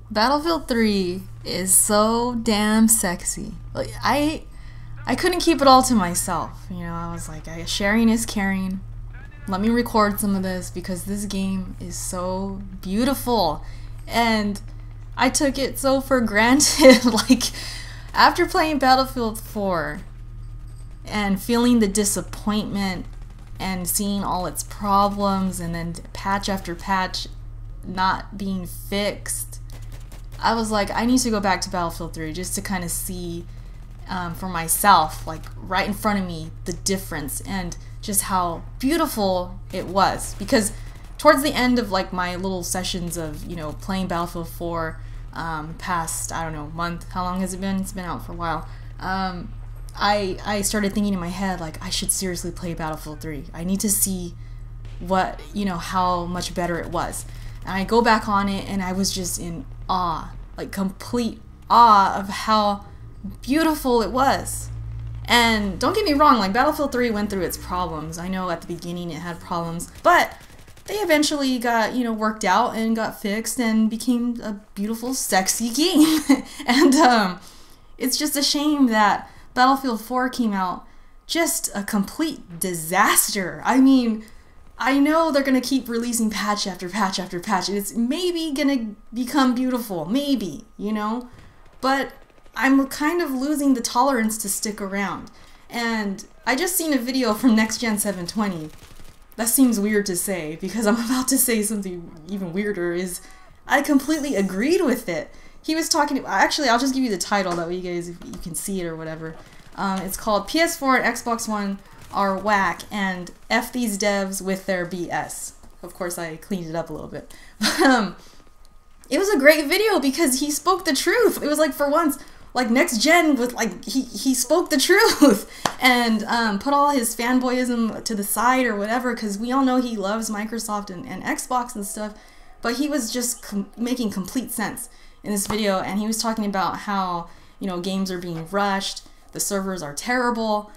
Battlefield 3 is so damn sexy. Like I couldn't keep it all to myself. You know, I was like, sharing is caring. Let me record some of this because this game is so beautiful. And I took it so for granted. Like, after playing Battlefield 4 and feeling the disappointment and seeing all its problems and then patch after patch not being fixed, I was like, I need to go back to Battlefield 3 just to kind of see for myself, like right in front of me, the difference and just how beautiful it was. Because towards the end of like my little sessions of, you know, playing Battlefield 4 past, I don't know, month, how long has it been? It's been out for a while. I started thinking in my head, like, I should seriously play Battlefield 3. I need to see what, you know, how much better it was. And I go back on it and I was just in awe, like complete awe of how beautiful it was. And don't get me wrong, like Battlefield 3 went through its problems. I know at the beginning it had problems, but they eventually got, you know, worked out and got fixed and became a beautiful, sexy game. And it's just a shame that Battlefield 4 came out just a complete disaster. I mean, I know they're gonna keep releasing patch after patch after patch, and it's maybe gonna become beautiful, maybe, you know? But I'm kind of losing the tolerance to stick around. And I just seen a video from Next Gen 720. That seems weird to say because I'm about to say something even weirder. Is I completely agreed with it. He was talking, actually I'll just give you the title, that way you guys, if you can see it or whatever. It's called PS4 and Xbox One are whack and F these devs with their BS. Of course I cleaned it up a little bit. It was a great video because he spoke the truth. It was like, for once, like Next Gen was like, he spoke the truth and put all his fanboyism to the side or whatever, because we all know he loves Microsoft and Xbox and stuff, but he was just making complete sense in this video. And he was talking about how, you know, games are being rushed, the servers are terrible.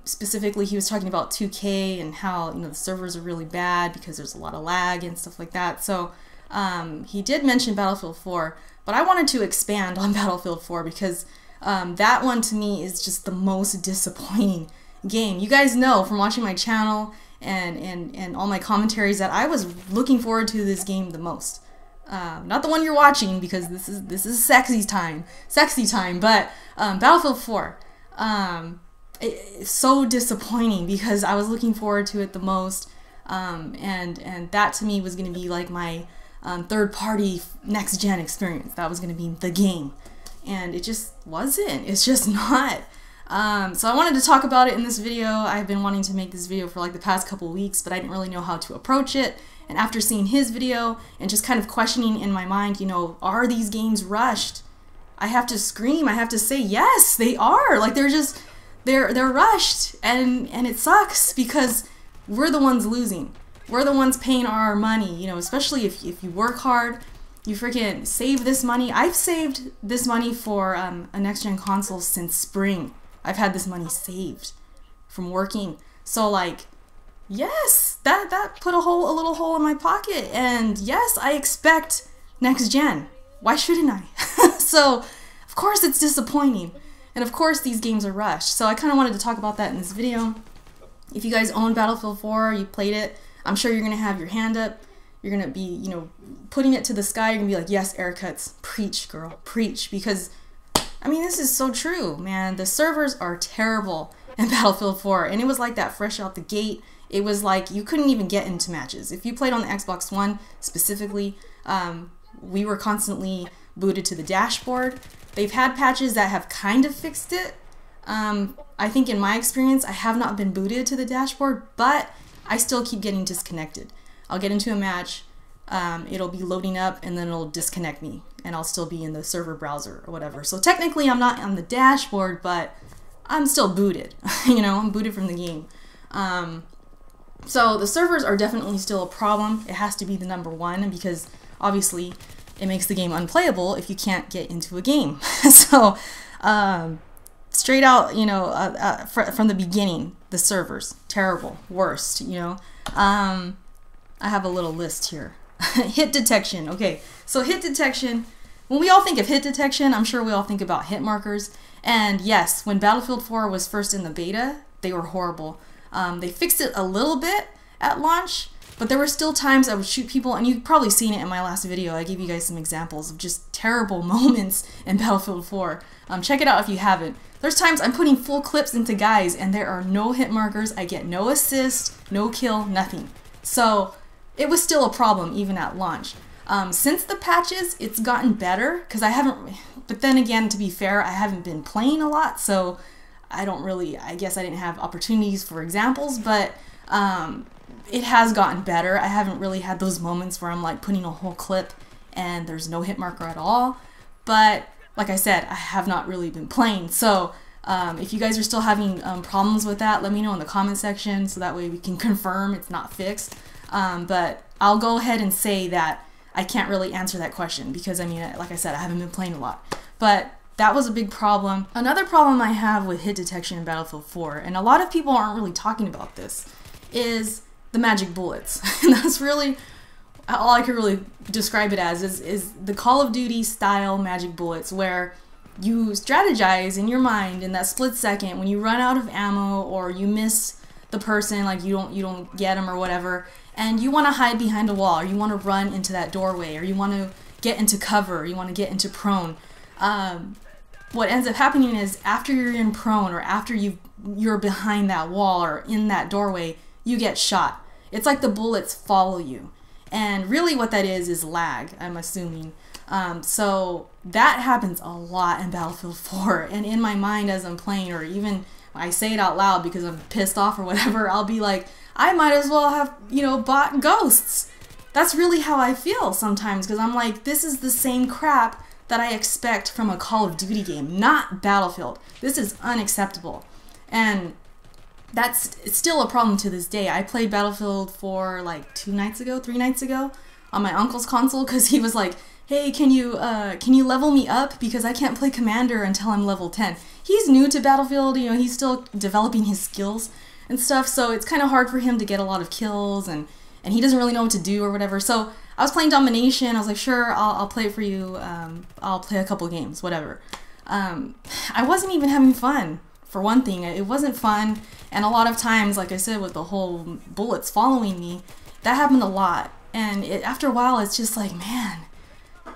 Specifically, he was talking about 2K and how, you know, the servers are really bad because there's a lot of lag and stuff like that. So he did mention Battlefield 4, but I wanted to expand on Battlefield 4 because that one to me is just the most disappointing game. You guys know from watching my channel and all my commentaries that I was looking forward to this game the most. Not the one you're watching because this is sexy time, but Battlefield 4. It's so disappointing because I was looking forward to it the most, and that to me was going to be like my third-party next-gen experience. That was going to be the game, and it just wasn't. It's just not. So I wanted to talk about it in this video. I've been wanting to make this video for like the past couple weeks, but I didn't really know how to approach it. And after seeing his video and just kind of questioning in my mind, you know, are these games rushed? I have to scream. I have to say, yes, they are. Like, they're rushed, and it sucks because we're the ones losing. We're the ones paying our money, you know, especially if you work hard, you freaking save this money. I've saved this money for a next-gen console since spring. I've had this money saved from working. So like, yes, that put a little hole in my pocket, and yes, I expect next gen. Why shouldn't I? So of course it's disappointing, and of course these games are rushed. So I kind of wanted to talk about that in this video. If you guys own Battlefield 4, you played it, I'm sure you're gonna have your hand up. You're gonna be, you know, putting it to the sky. You're gonna be like, yes, Aircuts, preach, girl, preach, because I mean, this is so true, man. The servers are terrible in Battlefield 4, and it was like that fresh out the gate. It was like you couldn't even get into matches. If you played on the Xbox One specifically, we were constantly booted to the dashboard. They've had patches that have kind of fixed it. I think in my experience, I have not been booted to the dashboard, but I still keep getting disconnected. I'll get into a match, it'll be loading up, and then it'll disconnect me, and I'll still be in the server browser or whatever. So technically I'm not on the dashboard, but I'm still booted. You know, I'm booted from the game. So the servers are definitely still a problem. It has to be the #1 because obviously it makes the game unplayable if you can't get into a game. So straight out, you know, from the beginning, the servers, terrible, worst, you know. I have a little list here. Hit detection. Okay, so hit detection when we all think of hit detection, I'm sure we all think about hit markers. And yes, when Battlefield 4 was first in the beta, they were horrible. They fixed it a little bit at launch, but there were still times I would shoot people, and you've probably seen it in my last video. I gave you guys some examples of just terrible moments in Battlefield 4. Check it out if you haven't. There's times I'm putting full clips into guys and there are no hit markers, I get no assist, no kill, nothing. So it was still a problem even at launch. Since the patches, it's gotten better, because I haven't, but then again, to be fair, I haven't been playing a lot, so I don't really, I guess I didn't have opportunities for examples, but it has gotten better. I haven't really had those moments where I'm like putting a whole clip and there's no hit marker at all, but like I said, I have not really been playing, so if you guys are still having problems with that, let me know in the comment section so that way we can confirm it's not fixed. But I'll go ahead and say that I can't really answer that question because, I mean, like I said, I haven't been playing a lot. But that was a big problem. Another problem I have with hit detection in Battlefield 4, and a lot of people aren't really talking about this, is the magic bullets. And that's really all I could really describe it as, is the Call of Duty style magic bullets, where you strategize in your mind in that split second when you run out of ammo or you miss the person, like you don't get them or whatever, and you want to hide behind a wall, or you want to run into that doorway, or you want to get into cover, or you want to get into prone. What ends up happening is after you're in prone, or after you're behind that wall or in that doorway, you get shot. It's like the bullets follow you. And really what that is lag, I'm assuming. So that happens a lot in Battlefield 4. And in my mind as I'm playing, or even I say it out loud because I'm pissed off or whatever, I'll be like, I might as well have, you know, bought ghosts. That's really how I feel sometimes, because I'm like, this is the same crap that I expect from a Call of Duty game, not Battlefield. This is unacceptable. And it's still a problem to this day. I played Battlefield 4 like 3 nights ago on my uncle's console, because he was like, hey, can you level me up, because I can't play Commander until I'm level 10. He's new to Battlefield, you know, he's still developing his skills and stuff, so it's kind of hard for him to get a lot of kills, and he doesn't really know what to do or whatever. So I was playing Domination. I was like, sure, I'll play it for you. I'll play a couple games, whatever. I wasn't even having fun. For one thing, it wasn't fun, and a lot of times, like I said, with the whole bullets following me, that happened a lot. And after a while, it's just like, man,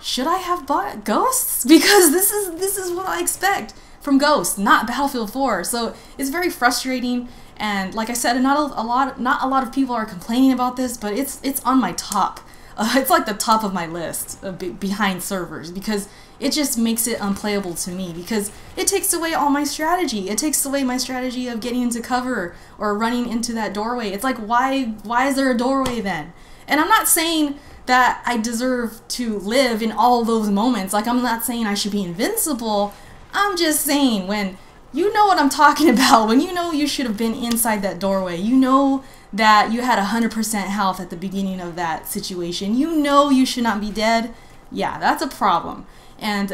should I have bought Ghosts? Because this is what I expect from Ghosts, not Battlefield 4. So it's very frustrating. And like I said, not a lot of people are complaining about this, but it's on my top. It's like the top of my list behind servers, because it just makes it unplayable to me, because it takes away all my strategy. It takes away my strategy of getting into cover or running into that doorway. It's like, why is there a doorway then? And I'm not saying that I deserve to live in all those moments. Like, I'm not saying I should be invincible. I'm just saying, when you know what I'm talking about, when you know you should have been inside that doorway, you know that you had 100% health at the beginning of that situation, you know you should not be dead, yeah, that's a problem. And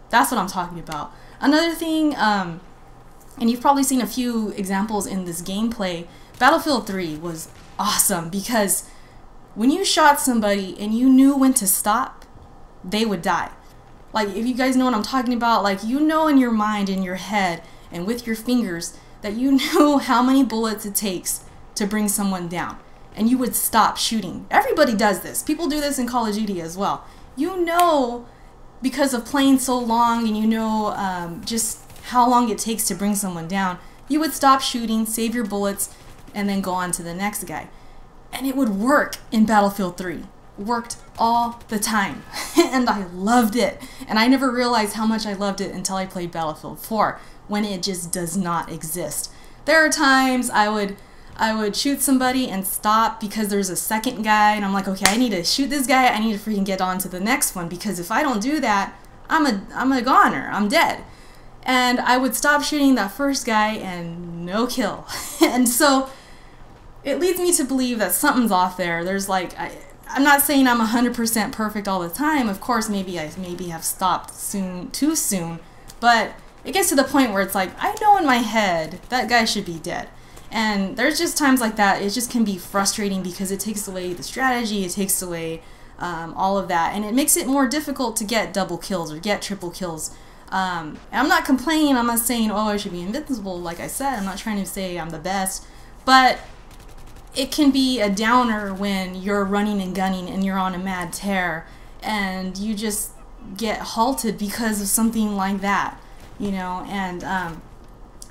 that's what I'm talking about. Another thing, and you've probably seen a few examples in this gameplay, Battlefield 3 was awesome, because when you shot somebody and you knew when to stop, they would die. Like, if you guys know what I'm talking about, like, you know in your mind, in your head, and with your fingers, that you know how many bullets it takes to bring someone down, and you would stop shooting. Everybody does this. People do this in Call of Duty as well. You know, because of playing so long, and you know just how long it takes to bring someone down, you would stop shooting, save your bullets, and then go on to the next guy. And it would work in Battlefield 3. Worked all the time. And I loved it. And I never realized how much I loved it until I played Battlefield 4, when it just does not exist. There are times I would shoot somebody and stop because there's a second guy, and I'm like, okay, I need to shoot this guy, I need to freaking get on to the next one, because if I don't do that, I'm a goner, I'm dead. And I would stop shooting that first guy and no kill. And so it leads me to believe that something's off there. There's like, I'm not saying I'm 100% perfect all the time. Of course, maybe I have stopped too soon, but it gets to the point where it's like, I know in my head that guy should be dead. And there's just times like that. It just can be frustrating because it takes away the strategy, it takes away all of that, and it makes it more difficult to get double kills or get triple kills. And I'm not complaining, I'm not saying, oh, I should be invincible, like I said, I'm not trying to say I'm the best, but it can be a downer when you're running and gunning and you're on a mad tear and you just get halted because of something like that, you know, and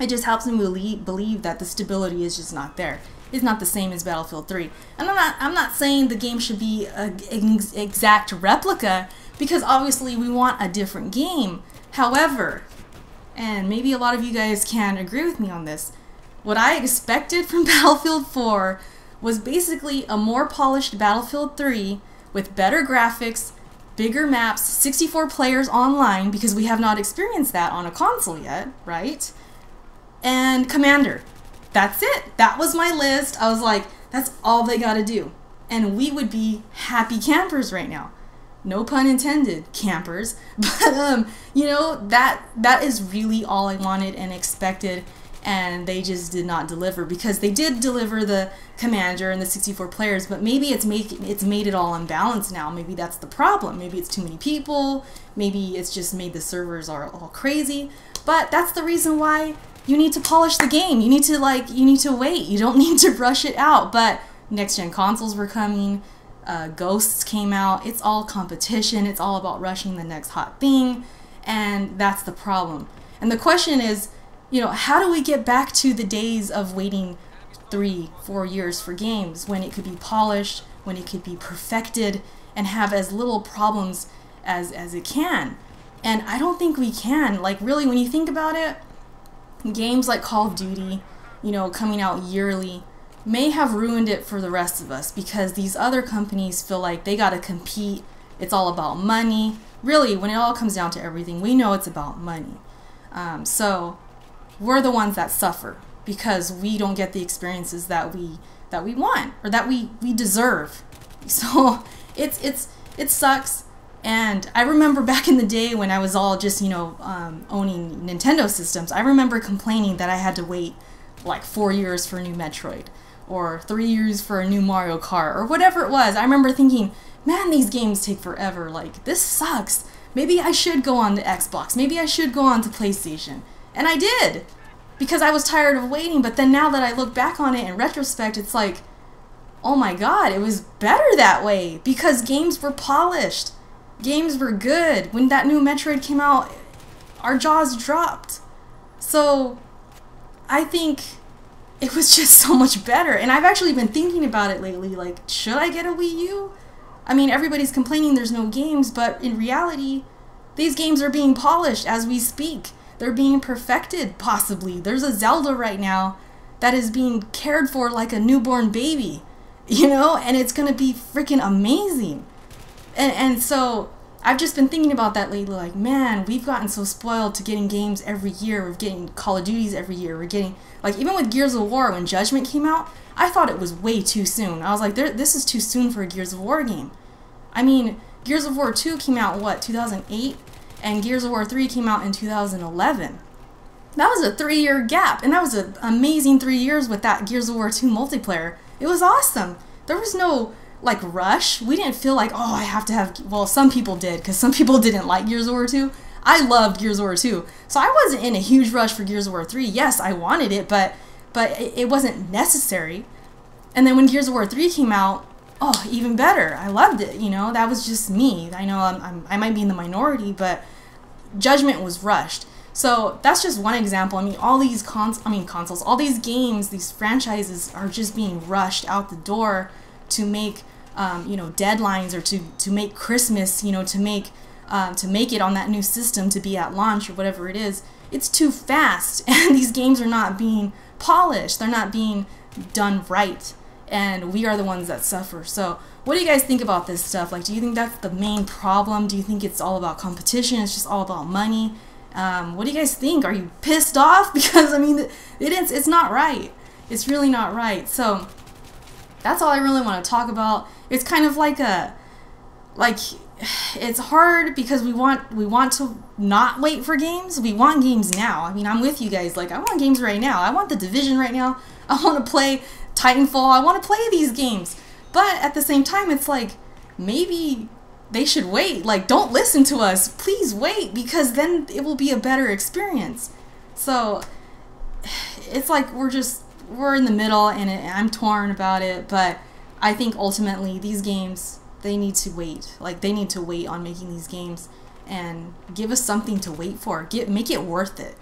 it just helps me believe that the stability is just not there. It's not the same as Battlefield 3. And I'm not saying the game should be an exact replica, because obviously we want a different game. However, and maybe a lot of you guys can agree with me on this, what I expected from Battlefield 4 was basically a more polished Battlefield 3 with better graphics, bigger maps, 64 players online, because we have not experienced that on a console yet, right? And Commander. That's it. That was my list. I was like, that's all they gotta do. And we would be happy campers right now. No pun intended, campers. But, you know, that is really all I wanted and expected, and they just did not deliver, because they did deliver the Commander and the 64 players, but maybe it's made it all unbalanced now. Maybe that's the problem. Maybe it's too many people. Maybe it's just made the servers all crazy. But that's the reason why you need to polish the game. You need to wait. You don't need to rush it out. But next gen consoles were coming. Ghosts came out. It's all competition. It's all about rushing the next hot thing. And that's the problem. And the question is, you know, how do we get back to the days of waiting 3-4 years for games when it could be polished, when it could be perfected, and have as little problems as it can? And I don't think we can. Like, really, when you think about it, games like Call of Duty, you know, coming out yearly, may have ruined it for the rest of us, because these other companies feel like they gotta compete. It's all about money. Really, when it all comes down to everything, we know it's about money. So we're the ones that suffer because we don't get the experiences that we want, or that we deserve. So it sucks. And I remember back in the day when I was all just, you know, owning Nintendo systems, I remember complaining that I had to wait like 4 years for a new Metroid, or 3 years for a new Mario Kart, or whatever it was. I remember thinking, man, these games take forever. Like, this sucks. Maybe I should go on to Xbox. Maybe I should go on to PlayStation. And I did, because I was tired of waiting. But then now that I look back on it in retrospect, it's like, oh my god, it was better that way, because games were polished. Games were good. When that new Metroid came out, our jaws dropped. So I think it was just so much better. And I've actually been thinking about it lately, like, should I get a Wii U? I mean, everybody's complaining there's no games, but in reality, these games are being polished as we speak. They're being perfected, possibly. There's a Zelda right now that is being cared for like a newborn baby, you know, and it's gonna be freaking amazing. And so I've just been thinking about that lately, like, man, we've gotten so spoiled to getting games every year. We're getting Call of Duties every year. We're getting, like, even with Gears of War, when Judgment came out, I thought it was way too soon. I was like, this is too soon for a Gears of War game. I mean, Gears of War 2 came out, what, 2008? And Gears of War 3 came out in 2011. That was a 3-year gap, and that was an amazing 3 years with that Gears of War 2 multiplayer. It was awesome. There was no, like, rush. We didn't feel like, oh, I have to have, well, some people did, because some people didn't like Gears of War 2. I loved Gears of War 2. So I wasn't in a huge rush for Gears of War 3. Yes, I wanted it, but it wasn't necessary. And then when Gears of War 3 came out, oh, even better. I loved it, you know. That was just me. I know I might be in the minority, but Judgment was rushed. So that's just one example. I mean, all these consoles, all these games, these franchises are just being rushed out the door to make, you know, deadlines, or to make Christmas, you know, to make it on that new system, to be at launch, or whatever it is. It's too fast, and these games are not being polished. They're not being done right, and we are the ones that suffer. So what do you guys think about this stuff? Like, do you think that's the main problem? Do you think it's all about competition? It's just all about money? What do you guys think? Are you pissed off? Because, I mean, it's not right. It's really not right. So that's all I really want to talk about. It's kind of like it's hard because we want to not wait for games. We want games now. I mean, I'm with you guys. Like, I want games right now. I want The Division right now. I want to play Titanfall. I want to play these games. But at the same time, it's like, maybe they should wait. Like, don't listen to us. Please wait, because then it will be a better experience. So it's like we're in the middle, and I'm torn about it, but I think ultimately these games, they need to wait. Like, they need to wait on making these games and give us something to wait for. Make it worth it.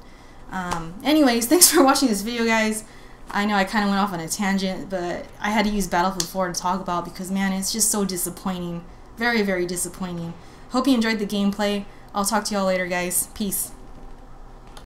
Anyways, thanks for watching this video, guys. I know I kind of went off on a tangent, but I had to use Battlefield 4 to talk about, because man, it's just so disappointing. Very, very disappointing. Hope you enjoyed the gameplay. I'll talk to y'all later, guys. Peace.